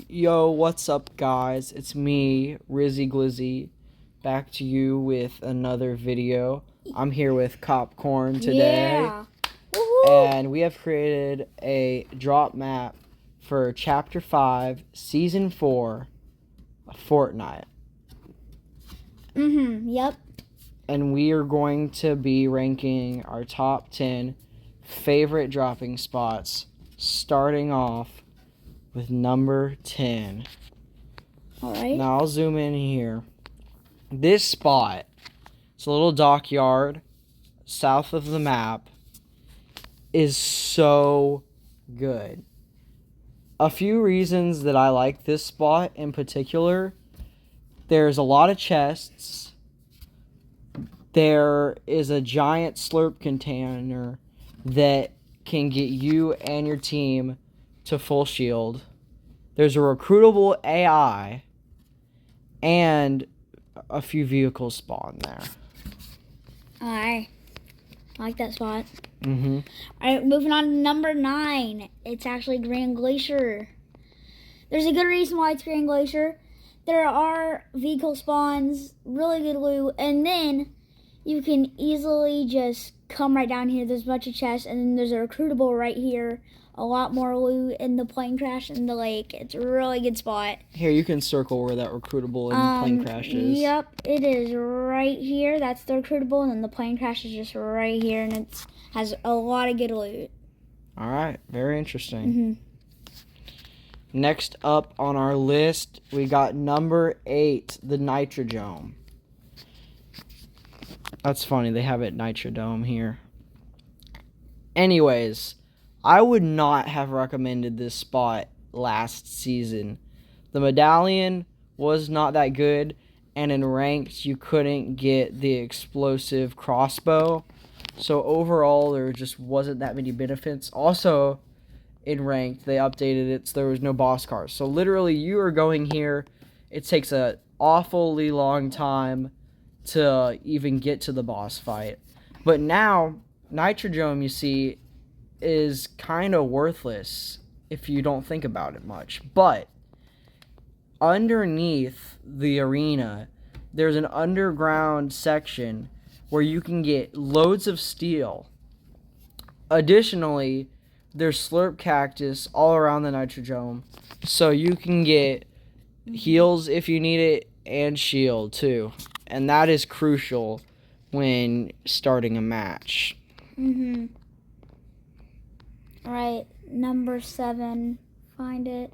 Yo, what's up, guys? It's me, Rizzy Glizzy, back to you with another video. I'm here with Copcorn today, Yeah. Woohoo! and we have created a drop map for Chapter 5, Season 4 of Fortnite. Yep. And we are going to be ranking our top 10 favorite dropping spots, starting off with number 10. Alright. Now I'll zoom in here. This spot, it's a little dockyard south of the map, is so good. A few reasons that I like this spot in particular: there's a lot of chests. There is a giant slurp container that can get you and your team to full shield. There's a recruitable AI and a few vehicles spawn there. I like that spot. Mm-hmm. Alright, moving on to number 9. It's actually Grand Glacier. There's a good reason why it's Grand Glacier. There are vehicle spawns, really good loot, and then you can easily just come right down here. There's a bunch of chests, and then there's a recruitable right here. A lot more loot, and the plane crash in the lake. It's a really good spot. Here, you can circle where that recruitable and plane crash is. Yep, it is right here. That's the recruitable, and then the plane crash is just right here, and it has a lot of good loot. All right, very interesting. Next up on our list, we got number 8, the Nitrodome. That's funny, they have it Nitrodome here. Anyways, I would not have recommended this spot last season. The medallion was not that good, and in ranked, you couldn't get the explosive crossbow. So overall, there just wasn't that many benefits. Also, in ranked, they updated it so there was no boss cars. So literally, you are going here. It takes an awfully long time to even get to the boss fight. But now, Nitrodome, you see, is kind of worthless if you don't think about it much. But underneath the arena, there's an underground section where you can get loads of steel. Additionally, there's slurp cactus all around the Nitrodome, so you can get heals if you need it and shield too. And that is crucial when starting a match. Alright, number 7. Find it.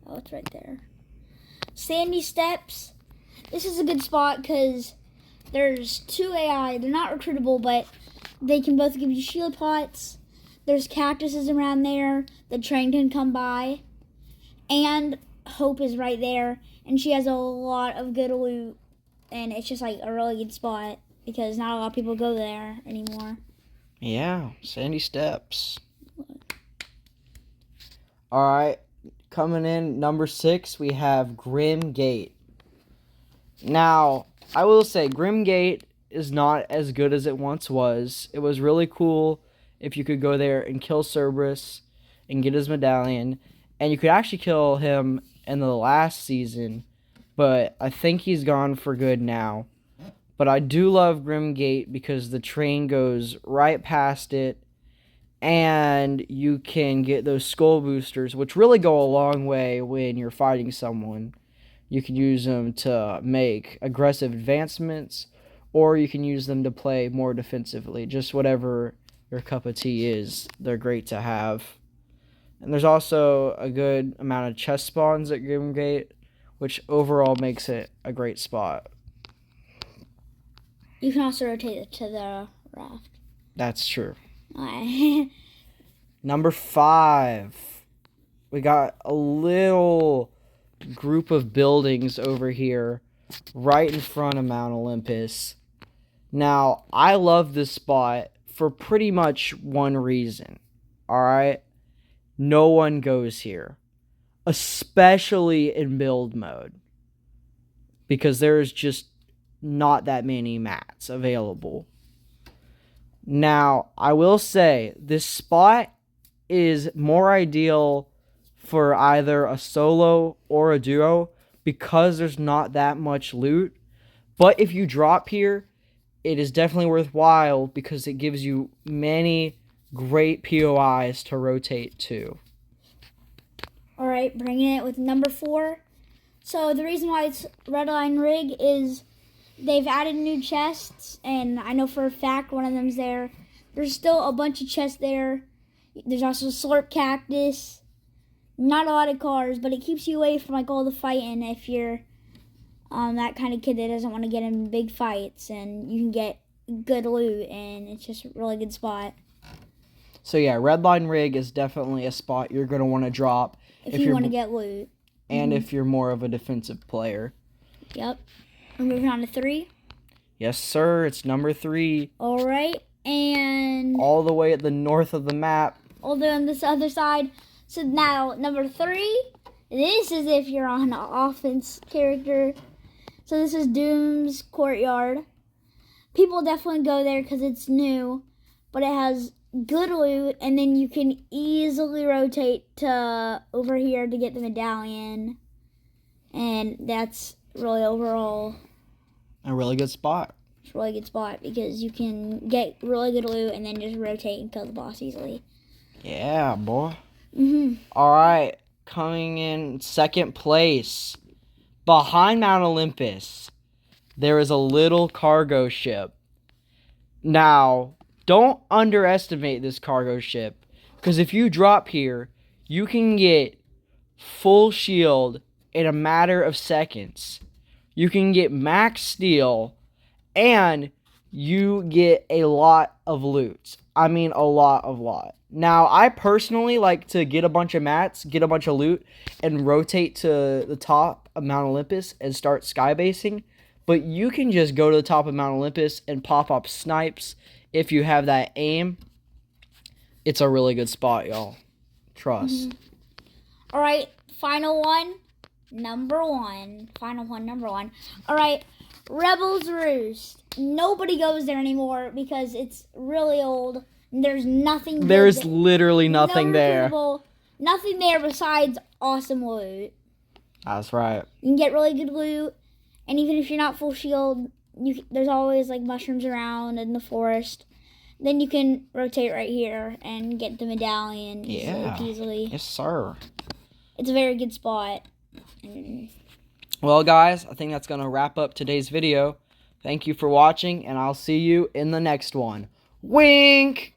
Oh, it's right there. Sandy Steps. This is a good spot because there's 2 AI. They're not recruitable, but they can both give you shield pots. There's cactuses around there. The train can come by. And Hope is right there. And she has a lot of good loot. And it's just like a really good spot because not a lot of people go there anymore. Yeah, Sandy Steps. Alright, coming in number 6, we have Grim Gate. Now, I will say Grim Gate is not as good as it once was. It was really cool if you could go there and kill Cerberus and get his medallion. And you could actually kill him in the last season, but I think he's gone for good now. But I do love Grim Gate because the train goes right past it, and you can get those skull boosters, which really go a long way when you're fighting someone. You can use them to make aggressive advancements, or you can use them to play more defensively. Just whatever your cup of tea is, they're great to have. And there's also a good amount of chest spawns at Grim Gate, which overall makes it a great spot. You can also rotate it to the raft. That's true. Alright. Number 5. We got a little group of buildings over here right in front of Mount Olympus. Now, I love this spot for pretty much one reason. Alright? No one goes here. Especially in build mode. Because there's just not that many mats available. Now, I will say, this spot is more ideal for either a solo or a duo because there's not that much loot. But if you drop here, it is definitely worthwhile because it gives you many great POIs to rotate to. All right, bringing it with number 4. So the reason why it's Redline Rig is they've added new chests, and I know for a fact one of them's there. There's still a bunch of chests there. There's also Slurp Cactus. Not a lot of cars, but it keeps you away from like all the fighting if you're that kind of kid that doesn't want to get in big fights, and you can get good loot, and it's just a really good spot. So yeah, Redline Rig is definitely a spot you're going to want to drop if you want to get loot. And if you're more of a defensive player. Yep. We're moving on to 3. Yes, sir. It's number 3. All right. And all the way at the north of the map. All the way on this other side. So now, number 3. This is if you're on an offense character. So this is Doom's Courtyard. People definitely go there because it's new. But it has good loot. And then you can easily rotate to over here to get the medallion. And that's really overall a really good spot. It's a really good spot because you can get really good loot and then just rotate and kill the boss easily. Yeah, boy. All right, coming in second place, behind Mount Olympus, there is a little cargo ship. Now, don't underestimate this cargo ship, because if you drop here, you can get full shield in a matter of seconds. You can get max steel, and you get a lot of loot. I mean, a lot. Now, I personally like to get a bunch of mats, get a bunch of loot, and rotate to the top of Mount Olympus and start skybasing. But you can just go to the top of Mount Olympus and pop up snipes if you have that aim. It's a really good spot, y'all. Trust. All right, final one. Number 1. Final one, number 1. All right, Rebel's Roost. Nobody goes there anymore because it's really old. There's nothing. There's literally nothing there. Nothing there besides awesome loot. That's right. You can get really good loot, and even if you're not full shield, there's always like mushrooms around in the forest. Then you can rotate right here and get the medallion easily. Yes, sir. It's a very good spot. Well, guys, I think that's going to wrap up today's video. Thank you for watching, and I'll see you in the next one. Wink!